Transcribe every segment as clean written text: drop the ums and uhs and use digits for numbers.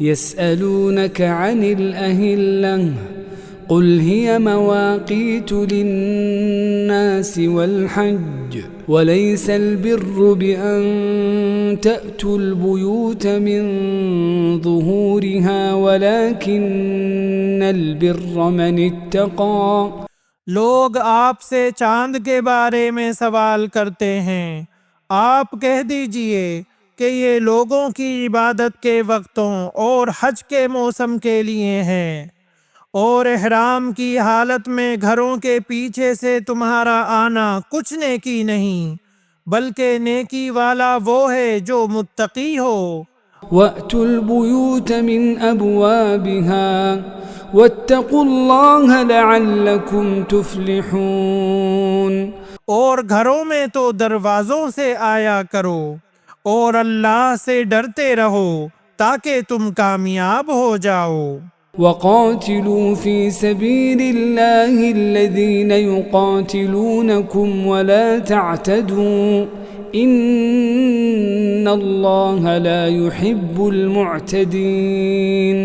يسألونك عن الأهلة قل هي مواقيت للناس والحج وليس البر بأن تأتوا البيوت من ظهورها ولكن البر من اتقى। लोग आपसे चांद के बारे में सवाल करते हैं, आप कह दीजिए कि ये लोगों की इबादत के वक्तों और हज के मौसम के लिए है, और इहराम की हालत में घरों के पीछे से तुम्हारा आना कुछ नेकी नहीं, बल्कि नेकी वाला वो है जो मुत्तकी हो। वअतुल البيوت من أبوابها वत्तक़ुल्लाह लअल्लकुम तुफ़्लिहून। और घरों में तो दरवाज़ों से आया करो और अल्लाह से डरते रहो ताकि तुम कामयाब हो जाओ। वक़ातिलू फ़ी सबीलिल्लाहि अल्लज़ीना युक़ातिलूनकुम वला तअतदू इन्नल्लाहा ला युहिब्बुल मुअतदीन।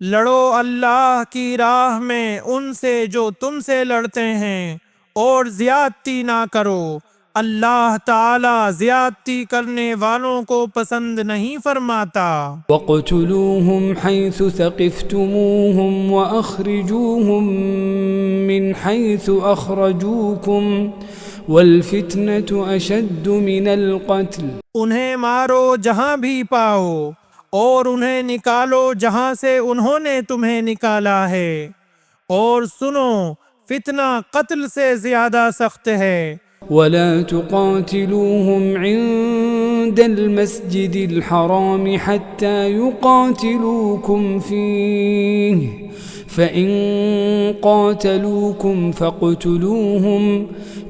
लड़ो अल्लाह की राह में उनसे जो तुमसे लड़ते हैं और ज़्यादती ना करो, अल्लाह ताला ज़्यादती करने वालों को पसंद नहीं फरमाता। वक़्तुलूहुम हैसु सक़िफ़्तुमूहुम वअख़रिजूहुम मिन हैसु अख़रजूकुम वल्फ़ितनतु अशद्दु मिनल क़त्ल। उन्हें मारो जहाँ भी पाओ और उन्हें निकालो जहाँ से उन्होंने तुम्हें निकाला है, और सुनो फितना कत्ल से ज्यादा सख्त है। वला तुक़ातिलूहुम इंदल मस्जिदिल हराम हत्ता युक़ातिलूकुम फ़ीहि फ़इन क़ातलूकुम फ़क़्तुलूहुम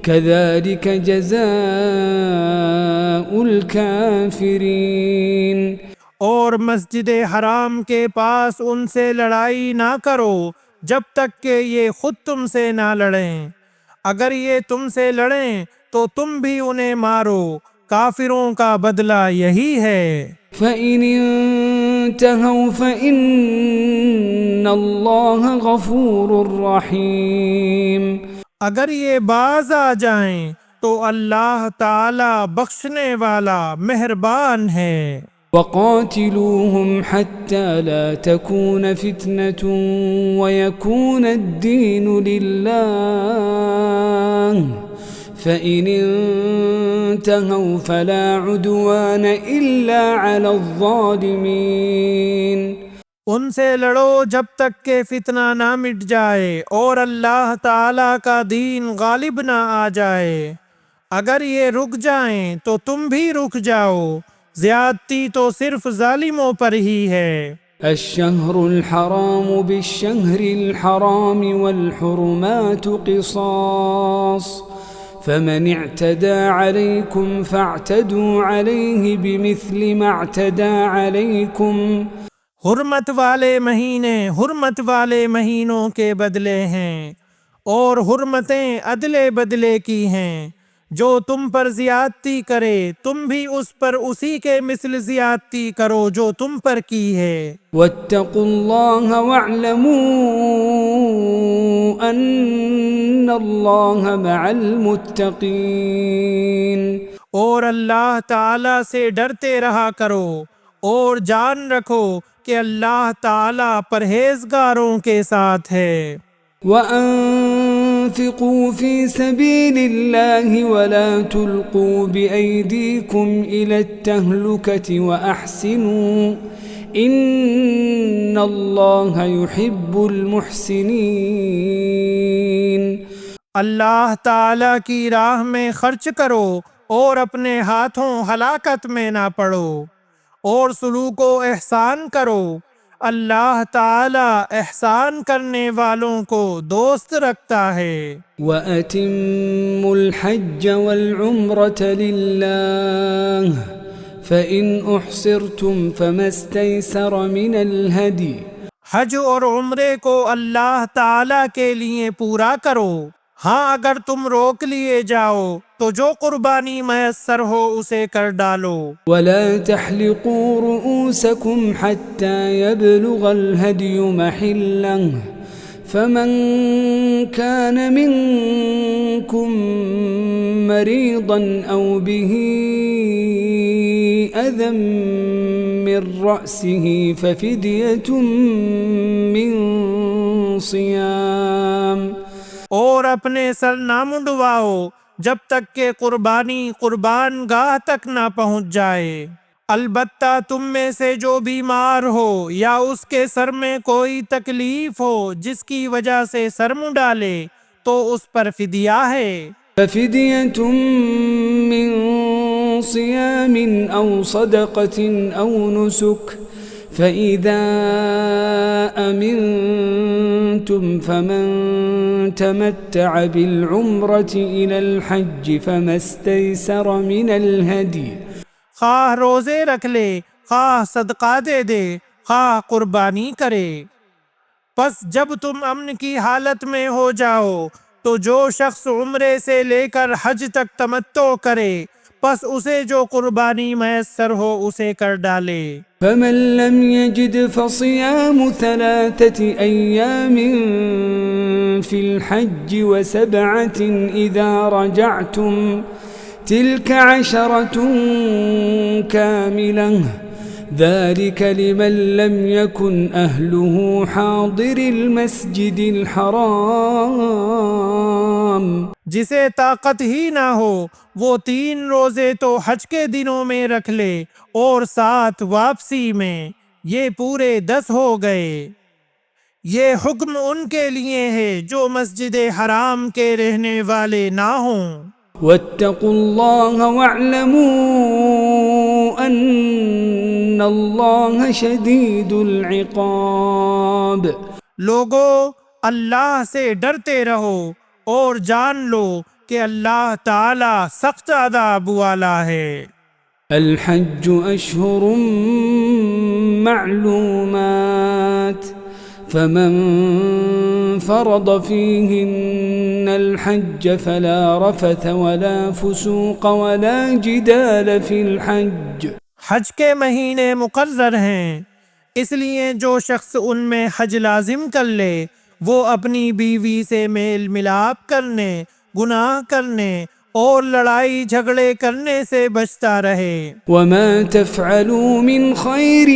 कज़ालिक जज़ाउल काफ़िरीन। और मस्जिद हराम के पास उनसे लड़ाई ना करो जब तक कि ये खुद तुमसे ना लड़ें। अगर ये तुमसे लड़ें तो तुम भी उन्हें मारो, काफिरों का बदला यही है। फ़इन इंतहौ फ़इन्नल्लाह गफ़ूरुर रहीम। अगर ये बाज आ जाएं तो अल्लाह ताला बख्शने वाला मेहरबान है। वक़ातिलूहुम हत्ता ला तकून फ़ितनतुन वयकून अद्दीनु लिल्लाह फ़इन इंतहौ फ़ला उद्वान इल्ला अलज़्ज़ालिमीन। उनसे लड़ो जब तक के फितना ना मिट जाए और अल्लाह ताला का दीन गालिब ना आ जाए। अगर ये रुक जाएं तो तुम भी रुक जाओ, ज़्यादती तो सिर्फ जालिमों पर ही है। अश्शहरुल हराम बिश्शहरिल हराम वल हुरुमातु क़िसास फमन इअतदा अलैकुम फ़अतदू अलैहि बिमिस्लि मा अअतदा अलैकुम। हुर्मत वाले महीने हुर्मत वाले महीनों के बदले हैं, और हुर्मतें अदले बदले की हैं। जो तुम पर ज़ियादती करे तुम भी उस पर उसी के मिस्ल ज़ियादती करो जो तुम पर की है। वत्तक़ुल्लाह वअलमू अन्नल्लाह मअल मुत्तक़ीन। और अल्लाह ताला से डरते रहा करो और जान रखो कि अल्लाह ताला परहेजगारों के साथ है। वअन्फ़िक़ू फ़ी सबीलिल्लाहि वला तुल्क़ू बिअयदीकुम इलत्तहलुकति वअहसिनू इन्नल्लाह युहिब्बुल मुहसिनीन। अल्लाह ताला की राह में खर्च करो और अपने हाथों हलाकत में ना पड़ो, और सुलूको एहसान करो। अल्लाह ताला एहसान करने वालों को दोस्त रखता है। वअतिम्मुल हज्ज वल उम्रत लिल्लाह फ़इन उहसिरतुम फ़मस्तैसर मिनल हदी। हज और उम्रे को अल्लाह ताला के लिए पूरा करो, हाँ, अगर तुम रोक लिए जाओ तो जो कुर्बानी मयस्सर हो उसे कर डालो। ولا تحلقوا رؤوسكم حتى يبلغ الهدي محله فمن كان منكم مريضا أو به أذى من رأسه ففدية من صيام और अपने सर ना मुंडवाओ जब तक के कुर्बानी कुर्बान गाह तक ना पहुंच जाए। अलबत्ता तुम में से जो बीमार हो या उसके सर में कोई तकलीफ हो जिसकी वजह से सर मुंडा ले तो उस पर फिदिया है। ففدية من صيام أو صدقة أو نسك فإذا أمنتم فمن تمتع بالعمرة إلى الحج فما استيسر من الهدي खाह रोजे रख ले, खाह सदका दे दे, खाह कुर्बानी करे। बस जब तुम अमन की हालत में हो जाओ तो जो शख्स उम्रे से लेकर हज तक तमत्तो करे बस उसे जो कुर्बानी मयस्सर हो उसे कर डाले। فمن لم يجد فصيام 3 أيام في الحج و7 إذا رجعتم تلك 10 كاملة ذلك لمن لم يكن أهله حاضر المسجد الحرام जिसे ताकत ही ना हो वो 3 रोजे तो हज के दिनों में रख ले और 7 वापसी में, ये पूरे 10 हो गए। ये हुक्म उनके लिए है जो मस्जिद हराम के रहने वाले ना हों। واتقوا الله واعلموا أن الله شديد العقاب लोगों, अल्लाह से डरते रहो और जान लो कि अल्लाह ताला सख्त अज़ाब वाला है। الحج أشهر معلومات فمن فرض فيهن الحج فلا رفث ولا فسوق ولا جدال في الحج हज के महीने मुकर्रर हैं, इसलिए जो शख्स उनमें हज लाजिम कर ले वो अपनी बीवी से मेल मिलाप करने, गुनाह करने और लड़ाई झगड़े करने से बचता रहे। وما تفعلوا من خير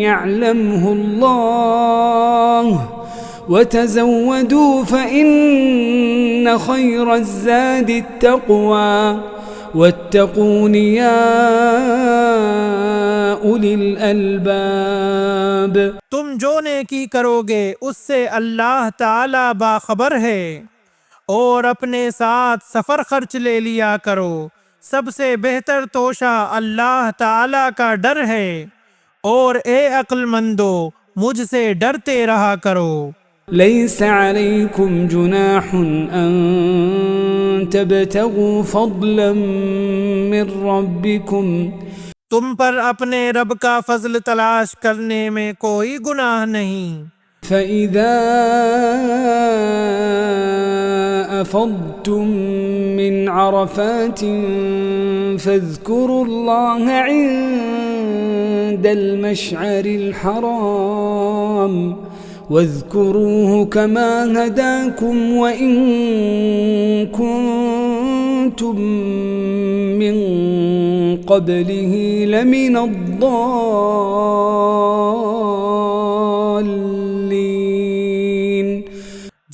يعلمه الله وتزودوا فإن خير الزاد التقوى واتقون يا أولي الألباب तुम जो नेकी करोगे उससे अल्लाह ताला बाखबर है और अपने साथ सफर खर्च ले लिया करो, सबसे बेहतर तोशा अल्लाह ताला का डर है और ए अक्लमंदो मुझसे डरते रहा करो। ليس عليكم جناح أن تبتغوا فضلا من ربكم तुम पर अपने रब का फजल तलाश करने में कोई गुनाह नहीं। فإذا أفضتم من عرفات فاذكروا الله عند المشعر الحرام واذكروه كما هداكم وإن كنتم من قبله لمن الضالين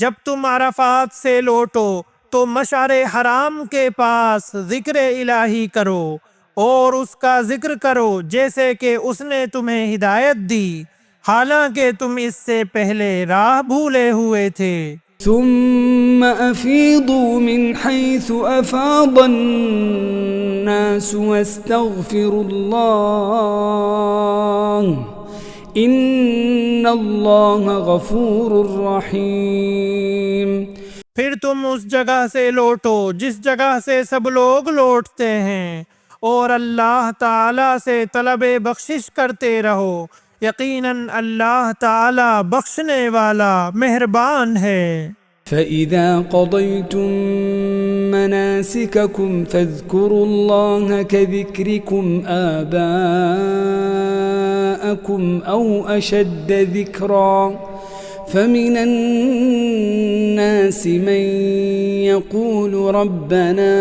जब तुम अरफात से लौटो तो मशारे हराम के पास जिक्र इलाही करो और उसका जिक्र करो जैसे कि उसने तुम्हें हिदायत दी, हालांकि तुम इससे पहले राह भूले हुए थे। ثم أفيضوا من حيث أفاض الناس واستغفروا الله إن الله غفور رحيم फिर तुम उस जगह से लौटो जिस जगह से सब लोग लौटते हैं और अल्लाह ताला से तलबे बख्शिश करते रहो, यकीनन अल्लाह ताला बख्शने वाला मेहरबान है। فإذا قضيتم مناسككم فاذكروا الله كذكركم آباءكم أو أشد ذكرا فمن الناس من يقول ربنا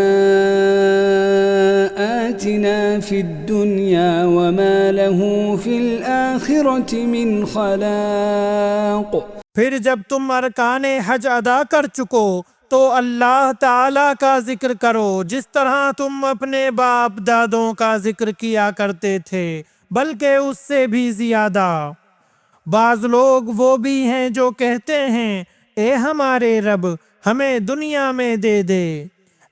آتنا في الدنيا وما له في الآخرة من خلاق। फिर जब तुम अरकाने हज अदा कर चुको तो अल्लाह ताला का जिक्र करो जिस तरह तुम अपने बाप दादों का जिक्र किया करते थे, बल्कि उससे भी ज्यादा। बाज लोग वो भी हैं जो कहते हैं, ए हमारे रब हमें दुनिया में दे दे।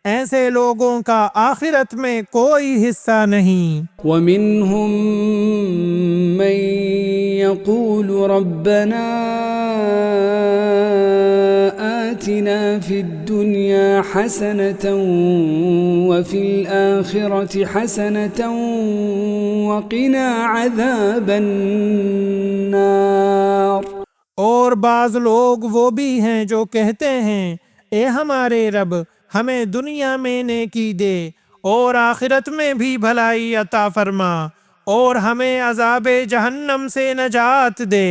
ऐसे लोगों का आखिरत में कोई हिस्सा नहीं। वमिन्हुम मन यक़ूलु रब्बना आतिना फिद्दुनिया हसनतन वफिल आखिरति हसनतन वक़िना अज़ाबन्नार। और बाज लोग वो भी हैं जो कहते हैं, ए हमारे रब हमें दुनिया में नेकी दे और आखिरत में भी भलाई अता फरमा और हमें अज़ाबे जहन्नम से नजात दे।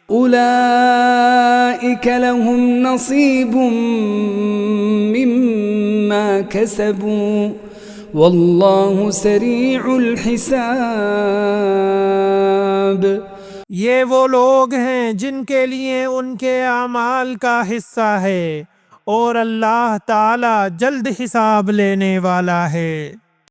उलाइक लहुम नसीबुम मिम्मा कसबू वल्लाहु सरीउल हिसाब। ये वो लोग हैं जिनके लिए उनके आमाल का हिस्सा है और अल्लाह ताला जल्द हिसाब लेने वाला है।